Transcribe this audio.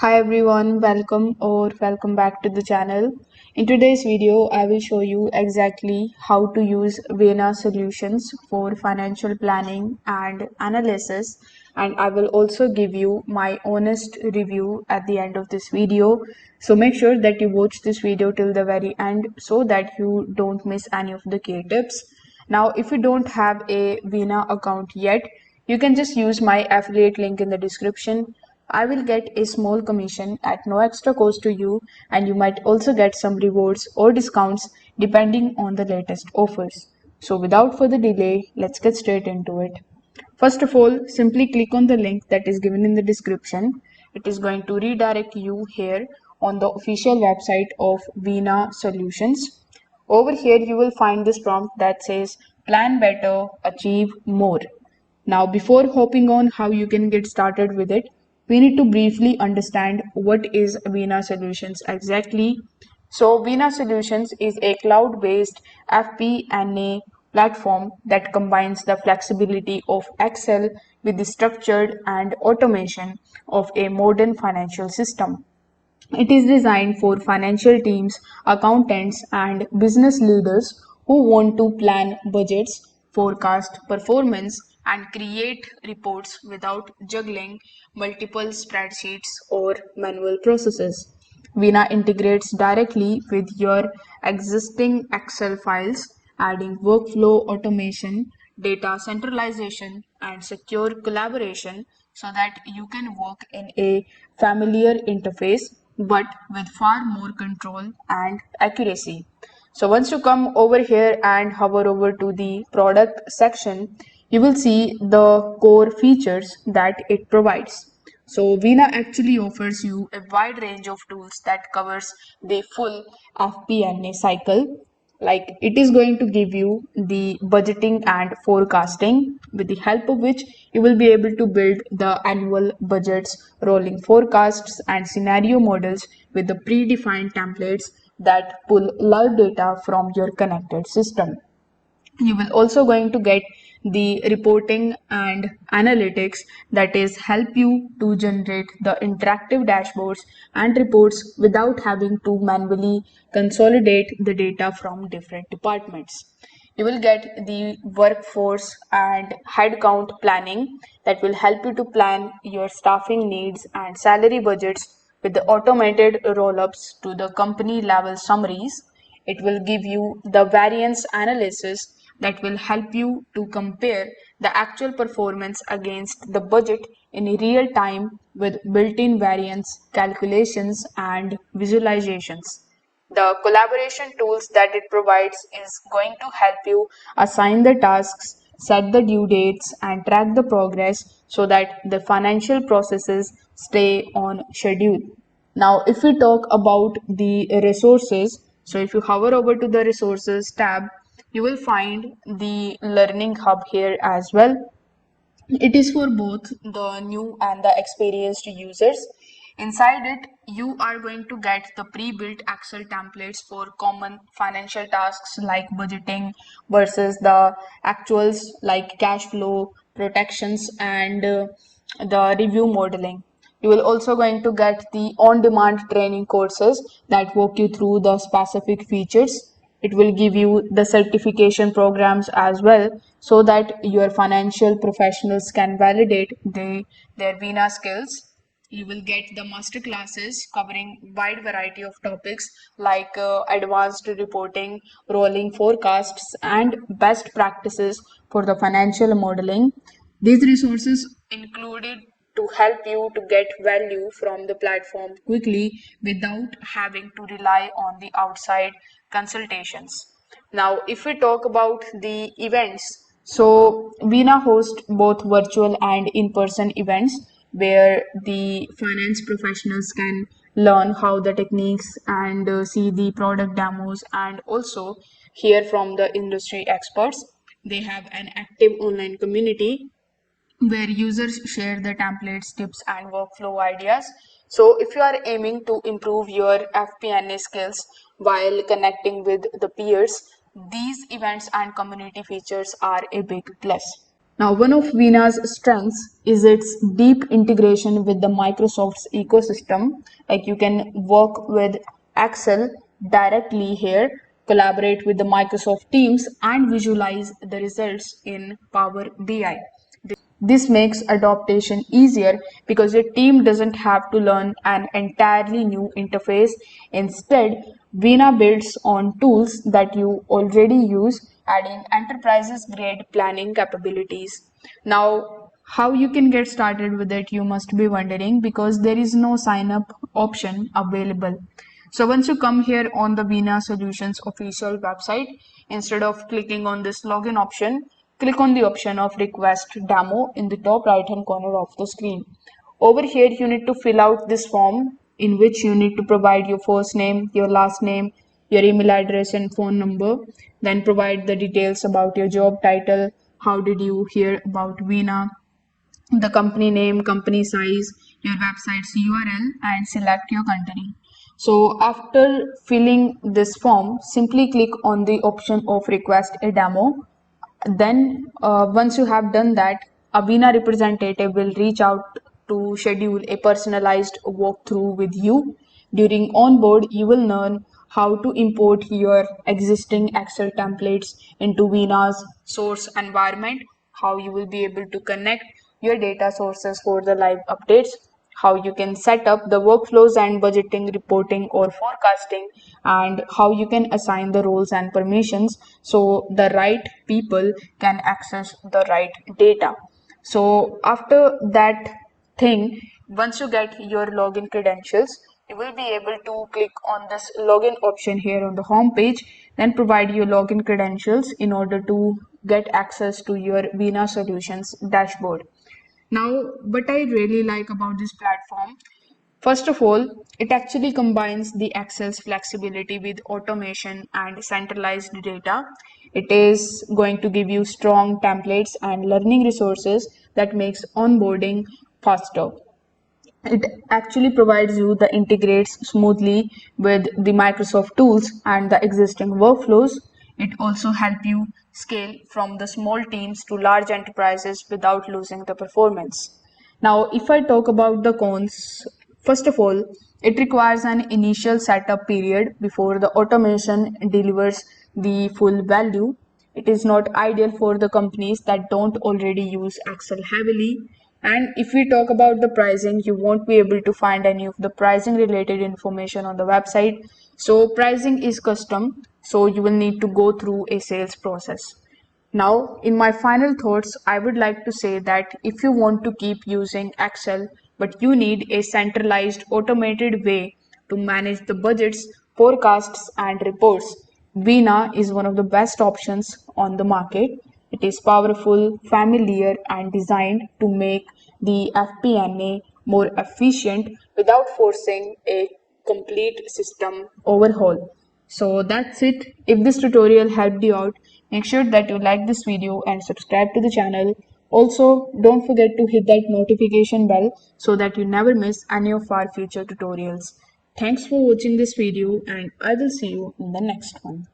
Hi everyone, welcome back to the channel. In today's video, I will show you exactly how to use Vena Solutions for financial planning and analysis, and I will also give you my honest review at the end of this video. So make sure that you watch this video till the very end so that you don't miss any of the key tips. Now, if you don't have a Vena account yet, you can just use my affiliate link in the description. I will get a small commission at no extra cost to you, and you might also get some rewards or discounts depending on the latest offers. So, without further delay, let's get straight into it. First of all, simply click on the link that is given in the description. It is going to redirect you here on the official website of Vena Solutions. Over here, you will find this prompt that says plan better, achieve more. Now, before hopping on how you can get started with it, we need to briefly understand what is Vena Solutions exactly. So, Vena Solutions is a cloud-based FP&A platform that combines the flexibility of Excel with the structured and automation of a modern financial system. It is designed for financial teams, accountants, and business leaders who want to plan budgets, forecast performance, and create reports without juggling multiple spreadsheets or manual processes. Vina integrates directly with your existing Excel files, adding workflow automation, data centralization, and secure collaboration so that you can work in a familiar interface but with far more control and accuracy. So once you come over here and hover over to the product section, you will see the core features that it provides. So Veena actually offers you a wide range of tools that covers the full FP&A cycle. Like it is going to give you the budgeting and forecasting, with the help of which you will be able to build the annual budgets, rolling forecasts, and scenario models with the predefined templates that pull live data from your connected system. You will also going to get the reporting and analytics, that is help you to generate the interactive dashboards and reports without having to manually consolidate the data from different departments. You will get the workforce and headcount planning that will help you to plan your staffing needs and salary budgets with the automated roll-ups to the company level summaries. It will give you the variance analysis that will help you to compare the actual performance against the budget in real time with built-in variance calculations and visualizations. The collaboration tools that it provides is going to help you assign the tasks, set the due dates, and track the progress so that the financial processes stay on schedule. Now, if we talk about the resources, so if you hover over to the resources tab, you will find the learning hub here as well. It is for both the new and the experienced users. Inside it, you are going to get the pre-built Excel templates for common financial tasks like budgeting versus the actuals like cash flow, protections, and the review modeling. You will also going to get the on-demand training courses that walk you through the specific features. It will give you the certification programs as well so that your financial professionals can validate their Vina skills. You will get the master classes covering wide variety of topics like advanced reporting, rolling forecasts, and best practices for the financial modeling. These resources included to help you to get value from the platform quickly without having to rely on the outside consultations. Now, if we talk about the events, so Veena hosts both virtual and in-person events where the finance professionals can learn how the techniques and see the product demos and also hear from the industry experts. They have an active online community where users share the templates, tips, and workflow ideas. So, if you are aiming to improve your FP&A skills while connecting with the peers, these events and community features are a big plus. Now, one of Vena's strengths is its deep integration with the Microsoft's ecosystem. Like you can work with Excel directly here, collaborate with the Microsoft Teams, and visualize the results in Power BI. This makes adaptation easier because your team doesn't have to learn an entirely new interface. Instead, Vena builds on tools that you already use, adding enterprises grade planning capabilities. Now, how you can get started with it, you must be wondering, because there is no sign up option available. So once you come here on the Vena Solutions official website, instead of clicking on this login option, click on the option of request demo in the top right hand corner of the screen. Over here, you need to fill out this form in which you need to provide your first name, your last name, your email address and phone number. Then provide the details about your job title, how did you hear about Vena, the company name, company size, your website's URL, and select your country. So after filling this form, simply click on the option of request a demo. Then once you have done that, a Veena representative will reach out to schedule a personalized walkthrough with you. During onboard, you will learn how to import your existing Excel templates into Veena's source environment, how you will be able to connect your data sources for the live updates, how you can set up the workflows and budgeting, reporting, or forecasting, and how you can assign the roles and permissions so the right people can access the right data. So, after that thing, once you get your login credentials, you will be able to click on this login option here on the home page, then provide your login credentials in order to get access to your Veena Solutions dashboard. Now, what I really like about this platform, first of all, it actually combines the Excel's flexibility with automation and centralized data. It is going to give you strong templates and learning resources that makes onboarding faster. It actually provides you the integrates smoothly with the Microsoft tools and the existing workflows. It also help you scale from the small teams to large enterprises without losing the performance. Now, if I talk about the cons, first of all, it requires an initial setup period before the automation delivers the full value. It is not ideal for the companies that don't already use Excel heavily. And if we talk about the pricing, you won't be able to find any of the pricing related information on the website. So pricing is custom, so you will need to go through a sales process. Now, in my final thoughts, I would like to say that if you want to keep using Excel, but you need a centralized automated way to manage the budgets, forecasts, and reports, Veena is one of the best options on the market. It is powerful, familiar, and designed to make the FP&A more efficient without forcing a complete system overhaul. So that's it. If this tutorial helped you out, make sure that you like this video and subscribe to the channel. Also, don't forget to hit that notification bell so that you never miss any of our future tutorials. Thanks for watching this video and I will see you in the next one.